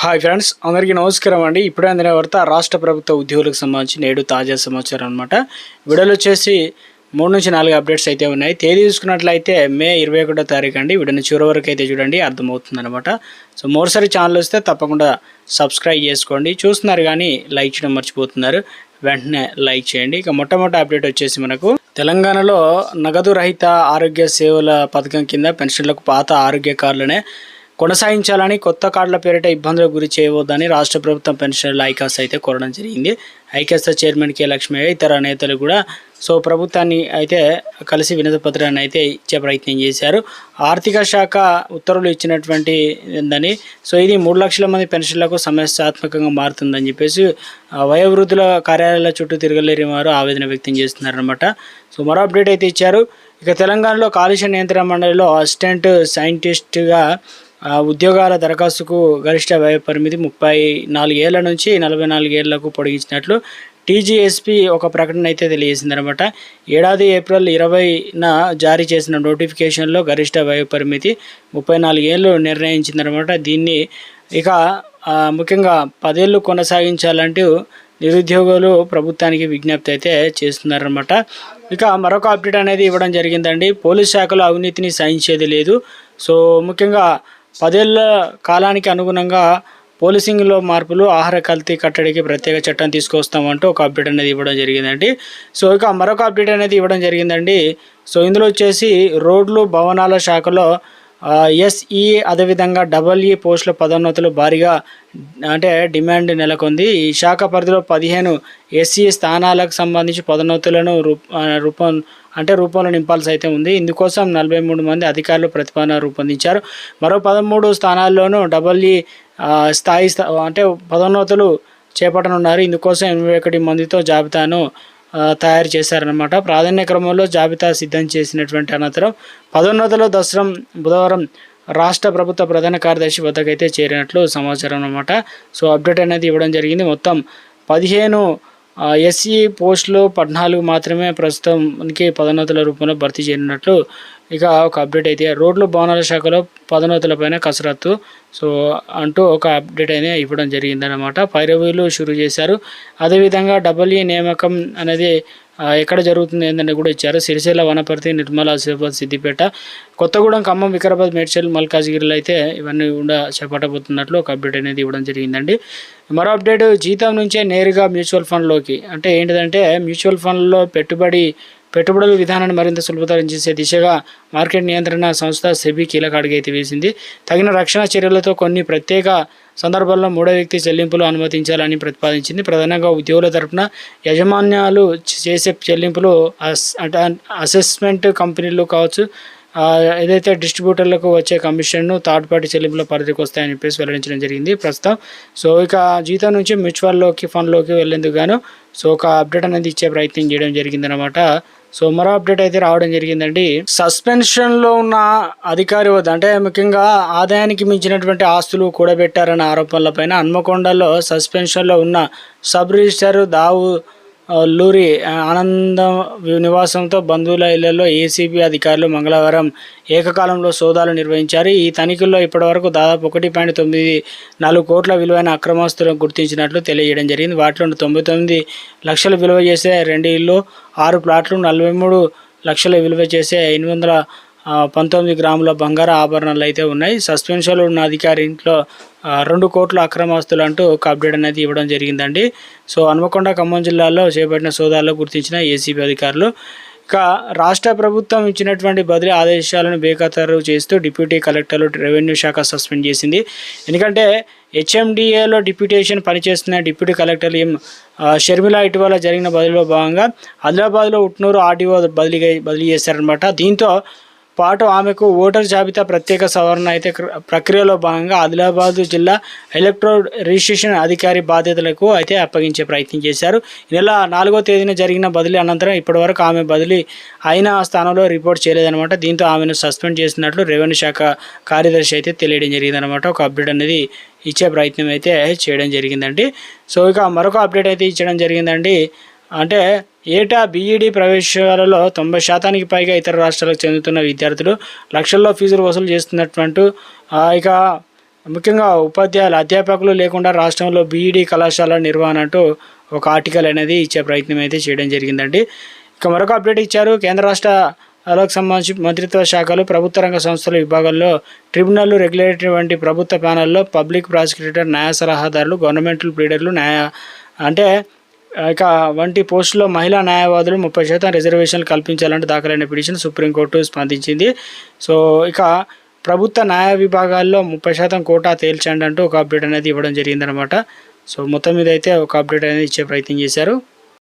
Hi friends, అందరికీ నమస్కారం అండి. ఇప్పుడే అందిన వార్త రాష్ట్ర ప్రభుత్వ ఉద్యోగులకు సంబంధించి నేడు తాజా సమాచారం అనమాట. వీడియోలో వచ్చేసి 3 నుంచి 4 అప్డేట్స్ అయితే ఉన్నాయి. తేదీ చూసుకున్నట్లయితే మే 21వ తారీఖు అండి. వీడియోని చివరి వరకు అయితే చూడండి, అర్థమవుతుంది అనమాట. సో మరోసారి ఛానల్ వస్తే తప్పకుండా సబ్స్క్రైబ్ చేసుకోండి. చూస్తున్నారు కానీ లైక్ చేయడం మర్చిపోతున్నారు, వెంటనే లైక్ చేయండి. ఇక మొట్టమొదటి అప్డేట్ వచ్చేసి మనకు తెలంగాణలో నగదు రహిత ఆరోగ్య సేవల పథకం కింద పెన్షన్లకు పాత ఆరోగ్య కార్డులనే కొనసాగించాలని, కొత్త కార్డుల పేరిట ఇబ్బందులకు గురి చేయవద్దని రాష్ట్ర ప్రభుత్వం పెన్షనర్ల ఐకాస్ అయితే కోరడం జరిగింది. ఐకాస్ చైర్మన్ కె లక్ష్మయ్య ఇతర నేతలు కూడా ప్రభుత్వాన్ని అయితే కలిసి వినతి పత్రాన్ని అయితే ఇచ్చే ప్రయత్నం చేశారు. ఆర్థిక శాఖ ఉత్తర్వులు ఇచ్చినటువంటి ఉందని, ఇది 3 లక్షల మంది పెన్షన్లకు సమస్యాత్మకంగా మారుతుందని చెప్పేసి వయోవృద్ధుల కార్యాలయాల చుట్టూ తిరగలేని వారు ఆవేదన వ్యక్తం చేస్తున్నారన్నమాట. మరో అప్డేట్ అయితే ఇచ్చారు. ఇక తెలంగాణలో కాలుష్య నియంత్రణ మండలిలో అసిస్టెంట్ సైంటిస్ట్గా ఉద్యోగాల దరఖాస్తుకు గరిష్ట వయ పరిమితి 34 ఏళ్ల నుంచి 44 ఏళ్లకు పొడిగించినట్లు టీజీఎస్పీ ఒక ప్రకటన అయితే తెలియజేసిందనమాట. ఏడాది ఏప్రిల్ 20న జారీ చేసిన నోటిఫికేషన్లో గరిష్ట వయ పరిమితి 34 ఏళ్ళు నిర్ణయించిందనమాట. దీన్ని ఇక ముఖ్యంగా 10 ఏళ్ళు కొనసాగించాలంటూ నిరుద్యోగులు ప్రభుత్వానికి విజ్ఞప్తి అయితే చేస్తున్నారన్నమాట. ఇక మరొక అప్డేట్ అనేది ఇవ్వడం జరిగిందండి. పోలీస్ శాఖలో అవినీతిని సహించేది లేదు. ముఖ్యంగా 10 ఏళ్ల కాలానికి అనుగుణంగా పోలీసింగ్లో మార్పులు, ఆహార కల్తీ కట్టడికి ప్రత్యేక చట్టం తీసుకొస్తామంటూ ఒక అప్డేట్ అనేది ఇవ్వడం జరిగిందండి. ఇక మరొక అప్డేట్ అనేది ఇవ్వడం జరిగిందండి. ఇందులో వచ్చేసి రోడ్లు భవనాల శాఖలో ఎస్ఈ అదేవిధంగా డబల్ఈ పోస్టుల పదోన్నతులు భారీగా డిమాండ్ నెలకొంది. ఈ శాఖ పరిధిలో 15 ఎస్ఈ స్థానాలకు సంబంధించి పదోన్నతులను రూపంలో నింపాల్సి అయితే ఉంది. ఇందుకోసం 43 మంది అధికారులు ప్రతిపాదన రూపొందించారు. మరో 13 స్థానాల్లోనూ డబల్ఈ స్థాయి పదోన్నతులు చేపట్టనున్నారు. ఇందుకోసం 81 మందితో జాబితాను తయారు చేశారన్నమాట. ప్రాధాన్య క్రమంలో జాబితా సిద్ధం చేసినటువంటి అనంతరం పదోన్నతుల దసరం బుధవారం రాష్ట్ర ప్రభుత్వ ప్రధాన కార్యదర్శి వద్దకైతే చేరినట్లు సమాచారం అన్నమాట. అప్డేట్ అనేది ఇవ్వడం జరిగింది. మొత్తం 15 ఎస్ఈ పోస్టులు 14 మాత్రమే ప్రస్తుతానికి పదోన్నతుల రూపంలో భర్తీ చేయనున్నట్లు ఇక ఒక అప్డేట్ అయితే రోడ్లు భవనాల శాఖలో పదోన్నతులపైన కసరత్తు అంటూ ఒక అప్డేట్ అయితే ఇవ్వడం జరిగిందనమాట. పైరవీలు షురూ చేశారు. అదేవిధంగా డబల్ఈ నియామకం అనేది ఎక్కడ జరుగుతుంది ఏంటంటే కూడా ఇచ్చారు. సిరిసిల్ల, వనపర్తి, నిర్మల, ఆసిఫాబాద్, సిద్దిపేట, కొత్తగూడెం, ఖమ్మం, వికారాబాద్, మేడ్చల్, మల్కాజ్గిరిలో అయితే ఇవన్నీ కూడా చేపట్టబోతున్నట్లు ఒక అప్డేట్ అనేది ఇవ్వడం జరిగిందండి. మరో అప్డేట్, జీతం నుంచే నేరుగా మ్యూచువల్ ఫండ్లోకి ఏంటిదంటే మ్యూచువల్ ఫండ్లో పెట్టుబడుల విధానాన్ని మరింత సులభతరం చేసే దిశగా మార్కెట్ నియంత్రణ సంస్థ సెబీ కీలక అడుగు అయితే వేసింది. తగిన రక్షణ చర్యలతో కొన్ని ప్రత్యేక సందర్భాల్లో మూడో వ్యక్తి చెల్లింపులు అనుమతించాలని ప్రతిపాదించింది. ప్రధానంగా ఉద్యోగుల తరపున యాజమాన్యాలు చేసే చెల్లింపులు అసెస్మెంట్ కంపెనీలు కావచ్చు, ఏదైతే డిస్ట్రిబ్యూటర్లకు వచ్చే కమిషన్ను థర్డ్ పార్టీ చెల్లింపుల పరిధికి వస్తాయని చెప్పేసి వెల్లడించడం జరిగింది ప్రస్తుతం. ఇక జీతం నుంచి మ్యూచువల్లోకి ఫండ్లోకి వెళ్లేందుకు గాను ఒక అప్డేట్ అనేది ఇచ్చే ప్రయత్నం చేయడం జరిగిందనమాట. మరో అప్డేట్ అయితే రావడం జరిగిందండి. సస్పెన్షన్లో ఉన్న అధికారి వద్ద ముఖ్యంగా ఆదాయానికి మించినటువంటి ఆస్తులు కూడబెట్టారన్న ఆరోపణలపైన హన్మకొండలో సస్పెన్షన్లో ఉన్న సబ్ రిజిస్టర్ దావు లూరి ఆనందం నివాసంతో బంధువుల ఇళ్లలో ఏసీబీ అధికారులు మంగళవారం ఏకకాలంలో సోదాలు నిర్వహించారు. ఈ తనిఖీల్లో ఇప్పటివరకు దాదాపు 1.94 కోట్ల విలువైన అక్రమాస్తులను గుర్తించినట్లు తెలియజేయడం జరిగింది. వాటిలో 99 లక్షలు విలువ చేసే 2 ఇళ్ళు, 6 ప్లాట్లు, 43 లక్షలు విలువ చేసే 819 గ్రాముల బంగారు ఆభరణాలు అయితే ఉన్నాయి. సస్పెన్షన్లో ఉన్న అధికారి ఇంట్లో 2 కోట్ల అక్రమాస్తులు అంటూ ఒక అప్డేట్ అనేది ఇవ్వడం జరిగిందండి. హన్మకొండ, ఖమ్మం జిల్లాలో చేపట్టిన సోదాల్లో గుర్తించిన ఏసీబీ అధికారులు ఇక రాష్ట్ర ప్రభుత్వం ఇచ్చినటువంటి బదిలీ ఆదేశాలను బేఖాతరు చేస్తూ డిప్యూటీ కలెక్టర్లు రెవెన్యూ శాఖ సస్పెండ్ చేసింది. ఎందుకంటే హెచ్ఎండిఏలో డిప్యూటేషన్ పనిచేస్తున్న డిప్యూటీ కలెక్టర్ షర్మిల ఇటీవల జరిగిన బదిలీలో భాగంగా ఆదిలాబాద్లో ఉట్నూరు ఆర్డీఓ బదిలీ చేశారనమాట. దీంతో పాటు ఆమెకు ఓటర్ జాబితా ప్రత్యేక సవరణ అయితే ప్రక్రియలో భాగంగా ఆదిలాబాద్ జిల్లా ఎలక్ట్రో రిజిస్ట్రేషన్ అధికారి బాధ్యతలకు అయితే అప్పగించే ప్రయత్నం చేశారు. ఈ నెల 4వ తేదీన జరిగిన బదిలీ అనంతరం ఇప్పటివరకు ఆమె బదిలీ అయిన స్థానంలో రిపోర్ట్ చేయలేదన్నమాట. దీంతో ఆమెను సస్పెండ్ చేసినట్లు రెవెన్యూ శాఖ కార్యదర్శి అయితే తెలియడం జరిగిందనమాట. ఒక అప్డేట్ అనేది ఇచ్చే ప్రయత్నం అయితే చేయడం జరిగిందండి. ఇక మరొక అప్డేట్ అయితే ఇచ్చడం జరిగిందండి. ఏటా బీఈడీ ప్రవేశాలలో 90% పైగా ఇతర రాష్ట్రాలకు చెందుతున్న విద్యార్థులు లక్షల్లో ఫీజులు వసూలు చేస్తున్నట్టు ఇక ముఖ్యంగా ఉపాధ్యాయులు అధ్యాపకులు లేకుండా రాష్ట్రంలో బీఈడీ కళాశాల నిర్వహణ అంటూ ఒక ఆర్టికల్ అనేది ఇచ్చే ప్రయత్నం అయితే చేయడం జరిగిందండి. ఇక మరొక అప్డేట్ ఇచ్చారు. కేంద్ర రాష్ట్రాలకు సంబంధించి మంత్రిత్వ శాఖలు, ప్రభుత్వ రంగ సంస్థల విభాగాల్లో ట్రిబ్యునల్, రెగ్యులేటరీ వంటి ప్రభుత్వ ప్యానెల్లో పబ్లిక్ ప్రాసిక్యూటర్, న్యాయ సలహాదారులు, గవర్నమెంటల్ ప్లీడర్లు, అంటే ఇక వంటి పోస్టులో మహిళా న్యాయవాదులు 30% రిజర్వేషన్లు కల్పించాలంటే దాఖలైన పిటిషన్ సుప్రీంకోర్టు స్పందించింది. సో ఇక ప్రభుత్వ న్యాయ విభాగాల్లో 30% కోటా తేల్చండి అంటూ ఒక అప్డేట్ అనేది ఇవ్వడం జరిగిందనమాట. సో మొత్తం మీద అయితే ఒక అప్డేట్ అనేది ఇచ్చే ప్రయత్నం చేశారు.